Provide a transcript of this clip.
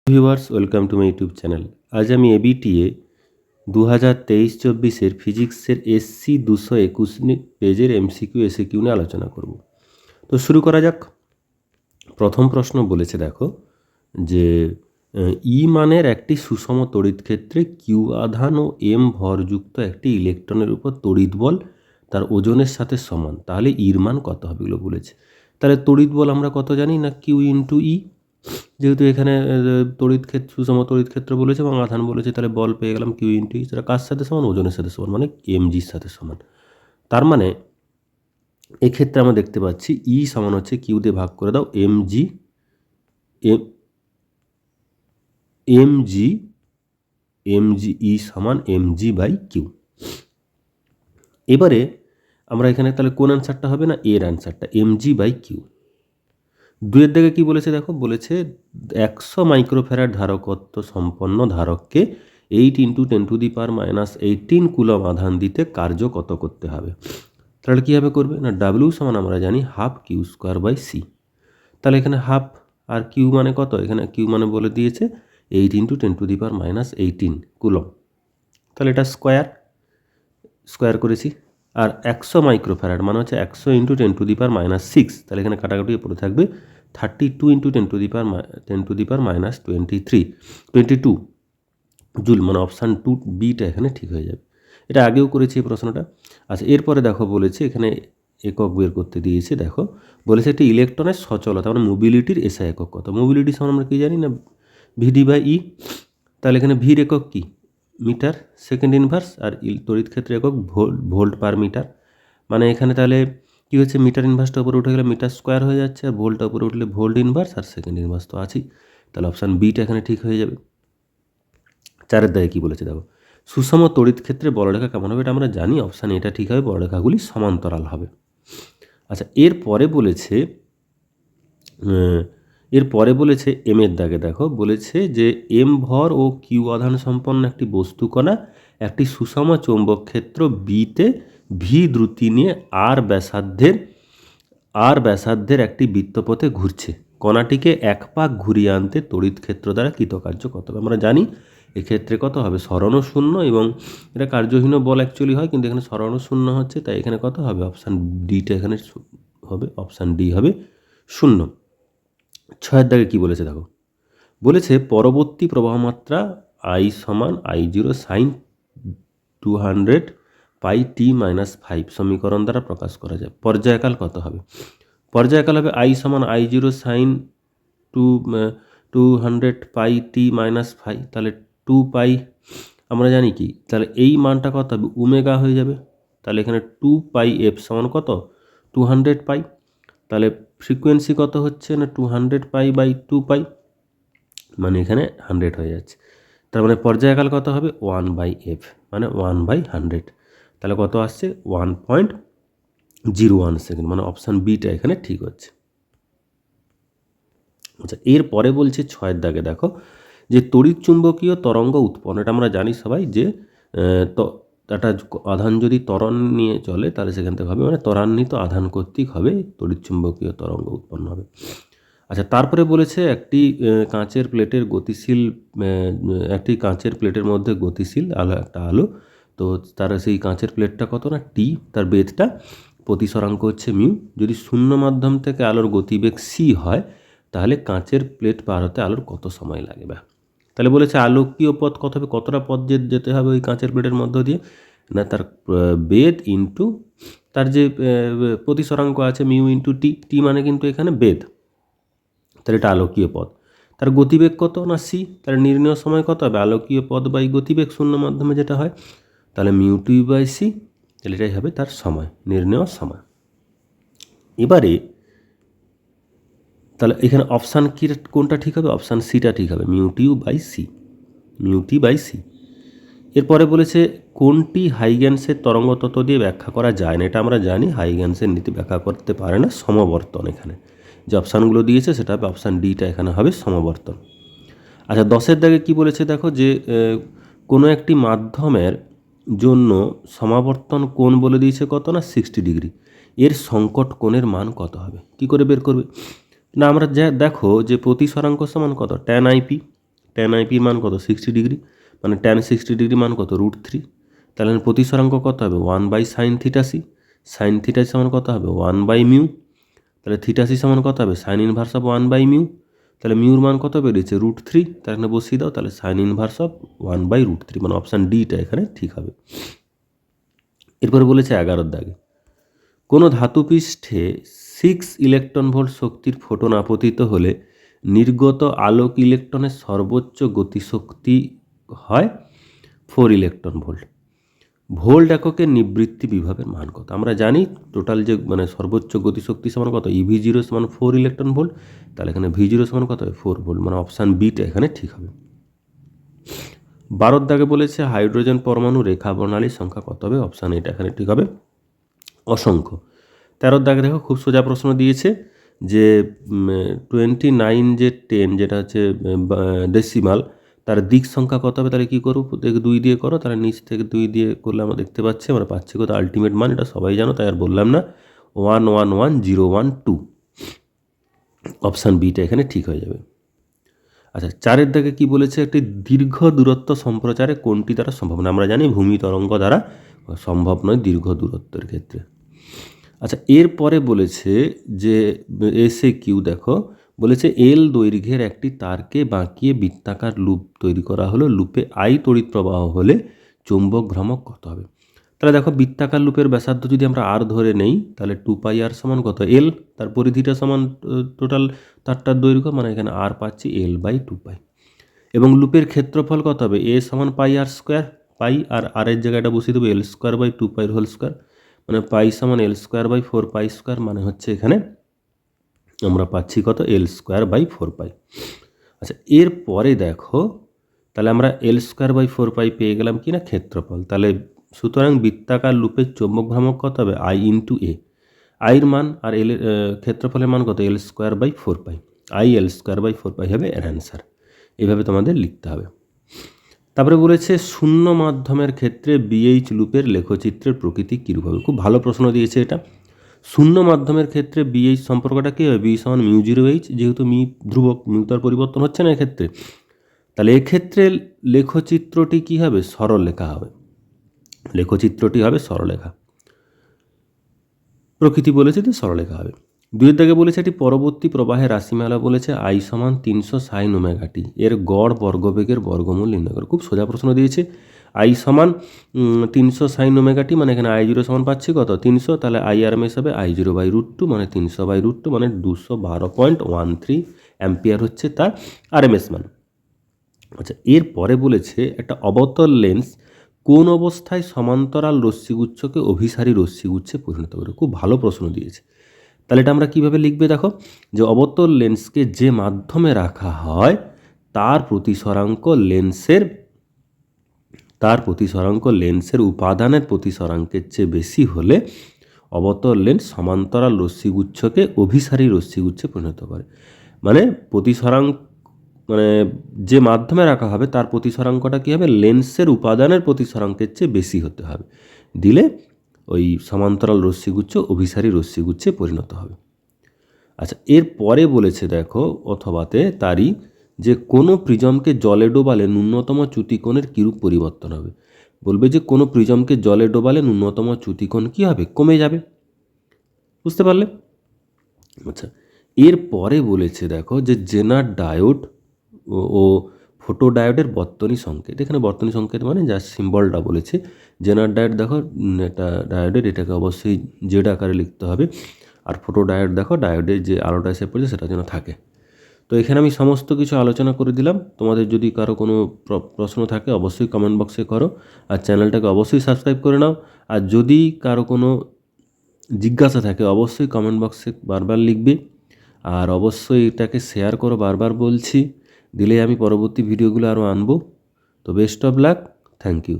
Viewers, welcome to my YouTube channel. আজ আমি ABTA 2023-24 ফিজিক্সের এসসি 221 পেজের এমসিকিউ এসএকিউ নিয়ে আলোচনা করব। তো শুরু করা যাক। প্রথম প্রশ্ন বলেছে দেখো যে ই মানের একটি সুষম তড়িৎ ক্ষেত্রে কিউ আধান ও এম ভরযুক্ত একটি ইলেকট্রনের উপর তড়িৎ বল তার ওজনের সাথে সমান, তাহলে ইর মান কত হবে এগুলো বলেছে। তাহলে তড়িৎ বল আমরা কত জানি না, কিউ ইন্টু ই। যেহেতু এখানে তড়িৎ ক্ষেত্র সুষম তড়িৎ ক্ষেত্র বলেছে এবং আধান বলেছে, তাহলে বল পেয়ে গেলাম কিউ ইন্টু ই। সেটা কার সাথে সমান? ওজনের সাথে সমান, মানে এমজির সাথে সমান। তার মানে এক্ষেত্রে আমরা দেখতে পাচ্ছি ই সমান হচ্ছে কিউ দিয়ে ভাগ করে দাও এমজি এমজি এমজি ই সমান এমজি বাই কিউ। এবারে আমরা এখানে তাহলে কোন অ্যান্সারটা হবে না, এর অ্যান্সারটা এমজি বাই কিউ। দুয়ের দিকে কি বলেছে দেখো, বলেছে 100 মাইক্রোফ্যারাড ধারকত্ব সম্পন্ন ধারককে 8 × 10⁻18 কুলম আধান দিতে কার্য কত করতে হবে। তাহলে কীভাবে করবে না, ডাব্লিউ সমান আমরা জানি half Q square by C. তাহলে এখানে হাফ আর কিউ মানে কত, এখানে কিউ মানে বলে দিয়েছে 8 × 10⁻18 কুলম। তাহলে এটা স্কোয়ার করেছি। আর 100 মাইক্রোফ্যারাড মানে হচ্ছে 100 × 10⁻6। তাহলে এখানে কাটাকাটি পড়ে থাকবে 32 × 10⁻22 জুল, মানে অপশান 2 বিটা এখানে ঠিক হয়ে যাবে। এটা আগেও করেছি এই প্রশ্নটা। আচ্ছা, এরপরে দেখো বলেছে এখানে একক বের করতে দিয়েছে। দেখো বলেছে একটি ইলেকট্রনের সচলতা মানে মোবিলিটির এসআই একক কত। মোবিলিটি সমান আমরা কি জানি না, ভিডি বাই ই। তাহলে এখানে ভির একক কি, মিটার সেকেন্ড ইনভার্স, আর তড়িৎ ক্ষেত্রে একক ভোল্ট পার মিটার। মানে এখানে তাহলে কি হচ্ছে, মিটার ইনভার্সটা উপরে উঠে গেলে মিটার স্কোয়ার হয়ে যাচ্ছে, আর ভোল্টটা উপরে উঠলে ভোল্ট ইনভার্স, আর সেকেন্ড ইনভার্স তো আছেই। তাহলে অপশান বিটা এখানে ঠিক হয়ে যাবে। চারের দাগে কী বলেছে দেখো, সুষম তড়িৎ ক্ষেত্রে বলরেখা কেমন হবে, এটা আমরা জানি, অপশান এটা ঠিক হবে, বলরেখাগুলি সমান্তরাল হবে। আচ্ছা, এরপরে বলেছে এম এর দাগে দেখো, বলেছে যে এম ভর ও কিউ আধান সম্পন্ন একটি বস্তুকণা একটি সুষম চৌম্বক ক্ষেত্র বিতে ভি দ্রুতি নিয়ে আর ব্যাসার্ধের একটি বৃত্তপথে ঘুরছে। কণাটিকে এক পাক ঘুরিয়ে আনতে তড়িৎ ক্ষেত্র দ্বারা কৃতকার্য কত হবে। আমরা জানি এক্ষেত্রে কত হবে, সরণও শূন্য, এবং এটা কার্যহীন বল অ্যাকচুয়ালি হয়, কিন্তু এখানে সরণও শূন্য হচ্ছে, তাই এখানে কত হবে, অপশান ডিটা এখানে হবে, অপশান ডি হবে 0। ছয়ের দাগে কী বলেছে দেখো, বলেছে পরবর্তী প্রবাহমাত্রা I সমান I0 সাইন 200πt-5 সমীকরণ দ্বারা প্রকাশ করা যায়। পর্যায়কাল কত হবে, পর্যায়কাল হবে I সমান I0 সাইন 200πt-5। তাহলে 2π আমরা জানি কি, তাহলে এই মানটা কত হবে, ওমেগা হয়ে যাবে। তাহলে এখানে 2πf সমান কত, 200π। তাহলে ফ্রিকোয়েন্সি কত হচ্ছে না, 200π/2π, মানে এখানে 100 হয়ে যাচ্ছে। তার মানে পর্যায়কাল কত হবে, 1/f, মানে 1/100। তাহলে কত আসছে, 1.01 সেকেন্ড, মানে অপশান বিটা এখানে ঠিক হচ্ছে। আচ্ছা, এরপরে বলছে ছয়ের দাগে দেখো, যে তড়িৎ চুম্বকীয় তরঙ্গ উৎপন্ন, এটা আমরা জানি সবাই যে একটা আধান যদি ত্বরণ নিয়ে চলে তাহলে সেখান থেকে হবে, মানে ত্বরান্বিত আধান কর্তৃক হবে তড়িৎ চুম্বকীয় তরঙ্গ উৎপন্ন হবে। আচ্ছা, তারপরে বলেছে একটি কাঁচের প্লেটের মধ্যে গতিশীল একটা আলো, তো তার সেই কাঁচের প্লেটটা কত না টি, তার বেধটা প্রতিসরাঙ্ক হচ্ছে মিউ। যদি শূন্য মাধ্যম থেকে আলোর গতিবেগ সি হয়, তাহলে কাঁচের প্লেট পার হতে আলোর কত সময় লাগবে। তাহলে বলেছে আলোকীয় পথ কত হবে, কতটা পথ যেতে হবে ওই কাঁচের প্লেটের মধ্য দিয়ে, না তার বেধ ইন্টু তার যে প্রতিসরাঙ্ক আছে মিউ ইন্টু টি, টি মানে কিন্তু এখানে বেধ, তাহলে এটা আলোকীয় পথ। তার গতিবেগ কত না সি, তাহলে নির্ণয় সময় কত হবে, আলোকীয় পথ বাই গতিবেগ শূন্য মাধ্যমে যেটা হয়, তাহলে মিউ টি বাই সি, তাহলে এটাই হবে তার সময়, নির্ণয় সময়। এবারে তাহলে এখানে অপশান কি কোনটা ঠিক হবে, অপশান সিটা ঠিক হবে, মিউ টি বাই সি। এরপরে বলেছে কোনটি হাইগেন্সের তরঙ্গ তত্ত্ব দিয়ে ব্যাখ্যা করা যায় না, এটা আমরা জানি হাইগেন্সের নীতি ব্যাখ্যা করতে পারে না সমবর্তন। এখানে যে অপশানগুলো দিয়েছে সেটা হবে অপশান ডিটা এখানে হবে সমবর্তন। আচ্ছা, 10-এর দাগে কি বলেছে দেখো, যে কোনো একটি মাধ্যমের জন্য সমাবর্তন কোণ বলে দিয়েছে কত না 60 ডিগ্রি, এর সংকট কোণের মান কত হবে, কি করে বের করবে না, আমরা যা দেখো যে প্রতিসরাঙ্ক সমান কত tan IP, ট্যান আইপির মান কত 60 ডিগ্রি, মানে ট্যান 60 ডিগ্রি মান কত √3। তাহলে প্রতিসরাঙ্ক কত হবে 1/sin θc, sin θ সমান কত হবে 1/μ। তাহলে θc সমান কত হবে sin ইনভার্স অফ 1/μ। তাহলে মিউর মান কত বেরিয়েছে √3, তার এখানে বসিয়ে দাও। তাহলে sin ইনভার্স অফ 1/√3, মানে অপশান ডিটা এখানে ঠিক হবে। এরপরে বলেছে 11 দাগে, কোনো ধাতুপৃষ্ঠে 6 ইলেকট্রন ভোল্ট শক্তির ফোটন আপতিত হলে নির্গত আলোক ইলেকট্রনের সর্বোচ্চ গতিশক্তি হয় 4 ইলেকট্রন ভোল্ট। ভোল্ট এককের নিবৃত্তি বিভবের মান কত? আমরা জানি টোটাল যে মানে সর্বোচ্চ গতিশক্তি সমান কত, EV0 সমান 4 ইলেকট্রন ভোল্ট। তাহলে এখানে V0 সমান কত হবে 4 ভোল্ট, মানে অপশান বিটা এখানে ঠিক হবে। 12 দাগে বলেছে হাইড্রোজেন পরমাণু রেখা বর্ণালীর সংখ্যা কত হবে? অপশান এটা এখানে ঠিক হবে অসংখ্য। 13 দাগে দেখো খুব সোজা প্রশ্ন দিয়েছে যে 29 যে 10 যেটা হচ্ছে ডেসিমাল, তার দিক সংখ্যা কত হবে? তাহলে কী করবো, প্রত্যেকে 2 দিয়ে করো। তাহলে নিচ থেকে 2 দিয়ে করলে আমরা দেখতে পাচ্ছি, আমরা পাচ্ছি কত আলটিমেট মান, এটা সবাই জানো তাই আর বললাম না, 111012। অপশান বিটা এখানে ঠিক হয়ে যাবে। আচ্ছা 4 দাগে কি বলেছে, একটি দীর্ঘ দূরত্ব সম্প্রচারে কোনটি দ্বারা সম্ভব না? আমরা জানি ভূমি তরঙ্গ দ্বারা সম্ভব নয় দীর্ঘ দূরত্বের ক্ষেত্রে। আচ্ছা এরপরে বলেছে যে এসে কিউ দেখো, বলেছে এল দৈর্ঘ্যের একটি তারকে বাঁকিয়ে বৃত্তাকার লুপ তৈরি করা হলো, লুপে আই তড়িৎ প্রবাহ হলে চৌম্বক ভ্রামক কত হবে? তাহলে দেখো বৃত্তাকার লুপের ব্যাসার্ধ যদি আমরা আর ধরে নেই, তাহলে 2πr সমান কত এল, তার পরিধিটা সমান টোটাল তারটার দৈর্ঘ্য, মানে এখানে আর পাচ্ছি L/2π। এবং লুপের ক্ষেত্রফল কত হবে? এ সমান πr², পাই আর আর এর জায়গাটা বসিয়ে দেবো L²/2π², মানে পাই সমান L²/4π², মানে হচ্ছে এখানে আমরা পাচ্ছি কত L²/4π। আচ্ছা এরপরে দেখো, তাহলে আমরা L²/4π পেয়ে গেলাম কি না ক্ষেত্রফল। তাহলে সুতরাং বৃত্তাকার লুপের চৌম্বক ভ্রামক কত হবে? I/A। আইয়ের মান আর এল ক্ষেত্রফলের মান কত? L²/4π। I L²/4π হবে এর অ্যান্সার। এইভাবে তোমাদের লিখতে হবে। তারপরে বলেছে শূন্য মাধ্যমের ক্ষেত্রে বিএইচ লুপের লেখচিত্রের প্রকৃতি কীরূপ হবে? খুব ভালো প্রশ্ন দিয়েছে এটা। শূন্য মাধ্যমের ক্ষেত্রে বিএইচ সম্পর্কটা কী হবে? বি সমান μ0H, যেহেতু মি ধ্রুবক, মিউ তার পরিবর্তন হচ্ছে না এক্ষেত্রে। তাহলে এক্ষেত্রে লেখচিত্রটি কী হবে? সরলরেখা হবে। লেখচিত্রটি হবে সরলরেখা। প্রকৃতি বলেছে যে সরলরেখা হবে। 2 দাগে বলেছে একটি পরবর্তী প্রবাহের রাশিমালা বলেছে I সমান 300 sin ωt, এর গড় বর্গবেগের বর্গমূল নির্ণয় করো। খুব সোজা প্রশ্ন দিয়েছে। I সমান 300 sin ωt, মানে এখানে I0 সমান পাচ্ছি কত 300, তাহলে IRMS হবে I0/√2, মানে 300/√2, মানে 212.13 অ্যাম্পিয়ার হচ্ছে তার আরএমএস মান। আচ্ছা এরপরে বলেছে একটা অবতল লেন্স কোন অবস্থায় সমান্তরাল রশ্মিগুচ্ছকে অভিসারী রশ্মিগুচ্ছে পরিণত করে? খুব ভালো প্রশ্ন দিয়েছে। তাহলে এটা আমরা কীভাবে লিখবে দেখো, যে অবতল লেন্সকে যে মাধ্যমে রাখা হয় তার প্রতিসরাঙ্ক লেন্সের উপাদানের প্রতিসরাঙ্কের চেয়ে বেশি হলে অবতল লেন্স সমান্তরাল রশ্মিগুচ্ছকে অভিসারী রশ্মিগুচ্ছে পরিণত করে। মানে প্রতিসরাঙ্ক, মানে যে মাধ্যমে রাখা হবে তার প্রতিসরাঙ্কটা কী হবে? লেন্সের উপাদানের প্রতিসরাঙ্কের চেয়ে বেশি হতে হবে, দিলে ওই সমান্তরাল রশ্মিগুচ্ছ অভিসারী রশ্মিগুচ্ছে পরিণত হবে। আচ্ছা এরপরে বলেছে দেখো অথবাতে তারই, যে কোনো প্রিজমকে জলে ডোবালে ন্যূনতম চ্যুতিকোণের কীরূপ পরিবর্তন হবে? বলবে যে কোনো প্রিজমকে জলে ডোবালে ন্যূনতম চ্যুতিকোণ কী হবে? কমে যাবে। বুঝতে পারলে? আচ্ছা এরপরে বলেছে দেখো যে জেনার ডায়োড ও ফোটো ডায়োডের বর্তনী সংকেত। এখানে বর্তনী সংকেত মানে যার সিম্বলটা বলেছে। জেনার ডায়োড দেখো, এটা ডায়োডের, এটাকে অবশ্যই জেড আকারে লিখতে হবে। আর ফোটো ডায়োড দেখো, ডায়োডের যে আলোটা এসে পড়ছে সেটা যেন থাকে। তো এখানে আমি সমস্ত কিছু আলোচনা করে দিলাম। তোমাদের যদি কারো কোনো প্রশ্ন থাকে অবশ্যই কমেন্ট বক্সে করো, আর চ্যানেলটাকে অবশ্যই সাবস্ক্রাইব করে নাও। আর যদি কারো কোনো জিজ্ঞাসা থাকে অবশ্যই কমেন্ট বক্সে বারবার লিখবে, আর অবশ্যই এটাকে শেয়ার করো, বারবার বলছি, দিলে আমি পরবর্তী ভিডিওগুলো আরও আনবো। তো best of luck, thank you.